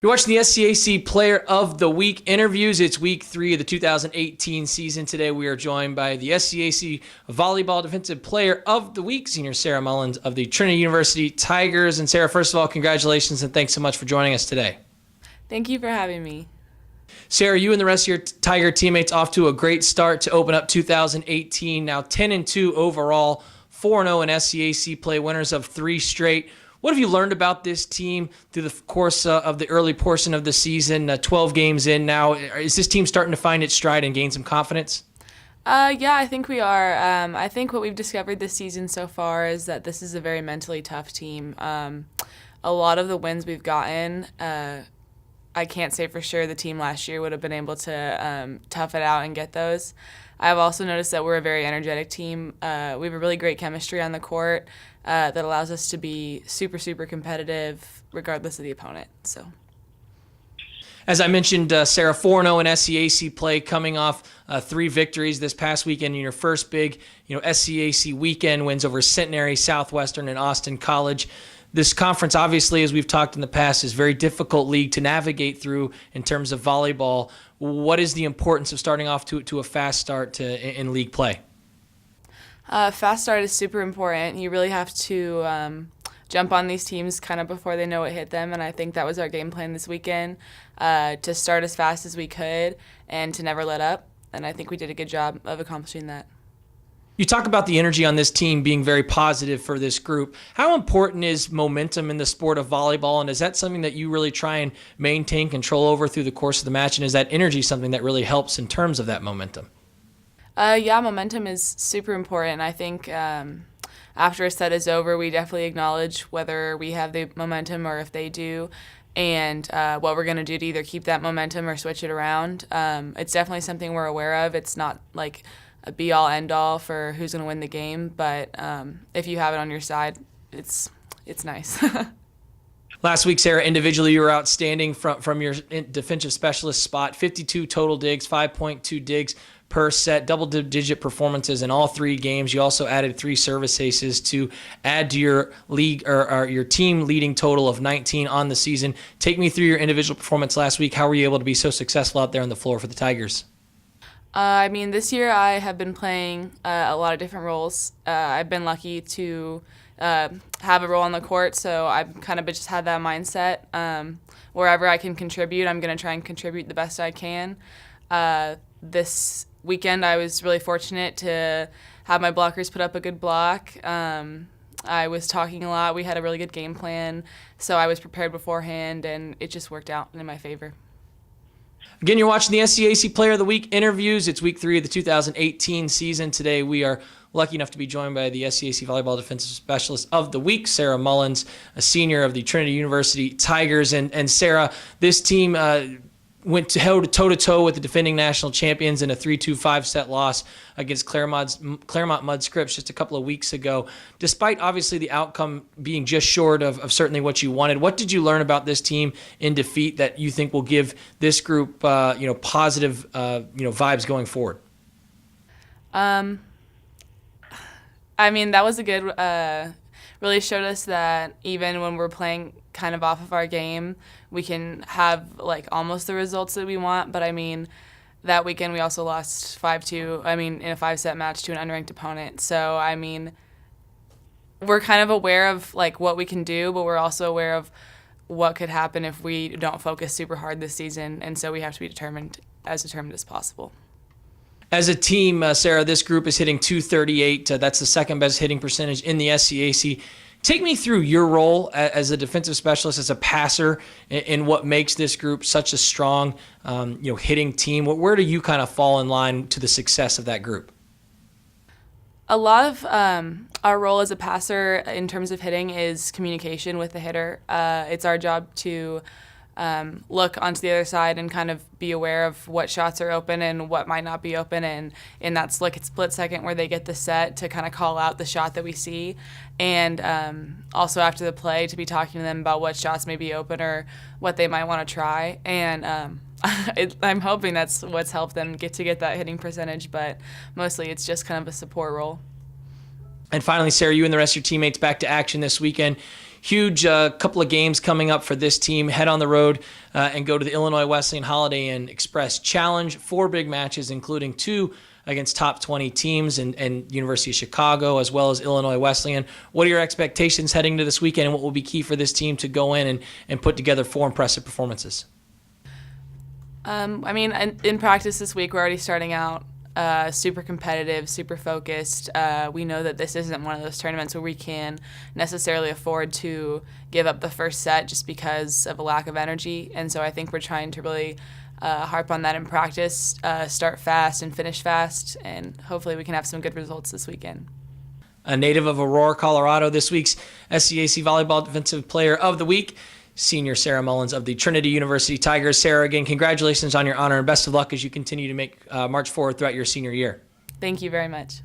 You're watching the SCAC Player of the Week interviews. It's week 3 of the 2018 season. Today we are joined by the SCAC Volleyball Defensive Player of the Week, Senior Sarah Mullens of the Trinity University Tigers. And Sarah, first of all, congratulations and thanks so much for joining us today. Thank you for having me. Sarah, you and the rest of your Tiger teammates off to a great start to open up 2018. Now 10-2 overall, 4-0 in SCAC play, winners of 3 straight. What have you learned about this team through the course of the early portion of the season, 12 games in now? Is this team starting to find its stride and gain some confidence? Yeah, I think we are. I think what we've discovered this season so far is that this is a very mentally tough team. A lot of the wins we've gotten, I can't say for sure the team last year would have been able to tough it out and get those. I've also noticed that we're a very energetic team. We have a really great chemistry on the court that allows us to be super, super competitive regardless of the opponent. So, as I mentioned, Sarah, 4-0 in SCAC play, coming off 3 victories this past weekend in your first big, SCAC weekend, wins over Centenary, Southwestern, and Austin College. This conference, obviously, as we've talked in the past, is a very difficult league to navigate through in terms of volleyball. What is the importance of starting off to a fast start in league play? Fast start is super important. You really have to jump on these teams kind of before they know it hit them, and I think that was our game plan this weekend, to start as fast as we could and to never let up, and I think we did a good job of accomplishing that. You talk about the energy on this team being very positive for this group. How important is momentum in the sport of volleyball, and is that something that you really try and maintain control over through the course of the match, and is that energy something that really helps in terms of that momentum? Yeah, momentum is super important. I think after a set is over, we definitely acknowledge whether we have the momentum or if they do, and what we're going to do to either keep that momentum or switch it around. It's definitely something we're aware of. It's not like a be-all, end-all for who's going to win the game, but if you have it on your side, it's nice. Last week, Sarah, individually you were outstanding from your defensive specialist spot. 52 total digs, 5.2 digs per set, double-digit performances in all 3 games. You also added 3 service aces to add to your league or your team leading total of 19 on the season. Take me through your individual performance last week. How were you able to be so successful out there on the floor for the Tigers? This year I have been playing a lot of different roles. I've been lucky to have a role on the court, so I've kind of just had that mindset. Wherever I can contribute, I'm going to try and contribute the best I can. This weekend I was really fortunate to have my blockers put up a good block. I was talking a lot. We had a really good game plan, so I was prepared beforehand, and it just worked out in my favor. Again, you're watching the SCAC Player of the Week interviews. It's week 3 of the 2018 season. Today we are lucky enough to be joined by the SCAC Volleyball Defensive Specialist of the Week, Sarah Mullens, a senior of the Trinity University Tigers. And Sarah, this team went toe-to-toe with the defending national champions in a 3-2 5-set loss against Claremont Mud Scripps just a couple of weeks ago. Despite obviously the outcome being just short of certainly what you wanted, what did you learn about this team in defeat that you think will give this group positive vibes going forward? That was a good really showed us that even when we're playing kind of off of our game, we can have like almost the results that we want. But that weekend we also lost 5-2. In a 5-set match to an unranked opponent. So we're kind of aware of like what we can do, but we're also aware of what could happen if we don't focus super hard this season. And so we have to be determined as possible. As a team, Sarah, this group is hitting .238. That's the second best hitting percentage in the SCAC. Take me through your role as a defensive specialist, as a passer, and what makes this group such a strong, hitting team. Where do you kind of fall in line to the success of that group? A lot of our role as a passer in terms of hitting is communication with the hitter. It's our job to look onto the other side and kind of be aware of what shots are open and what might not be open, and in that split second where they get the set to kind of call out the shot that we see, and also after the play to be talking to them about what shots may be open or what they might want to try. And I'm hoping that's what's helped them get that hitting percentage, but mostly it's just kind of a support role. And finally, Sarah, you and the rest of your teammates back to action this weekend. huge couple of games coming up for this team. Head on the road and go to the Illinois Wesleyan Holiday Inn Express Challenge. 4 big matches, including 2 against top 20 teams and University of Chicago, as well as Illinois Wesleyan. What are your expectations heading into this weekend, and what will be key for this team to go in and put together 4 impressive performances? In practice this week, we're already starting out super competitive, super focused. We know that this isn't one of those tournaments where we can necessarily afford to give up the first set just because of a lack of energy. And so I think we're trying to really harp on that in practice, start fast and finish fast, and hopefully we can have some good results this weekend. A native of Aurora, Colorado, this week's SCAC Volleyball Defensive Player of the Week, senior Sarah Mullens of the Trinity University Tigers. Sarah, again, congratulations on your honor and best of luck as you continue to make march forward throughout your senior year. Thank you very much.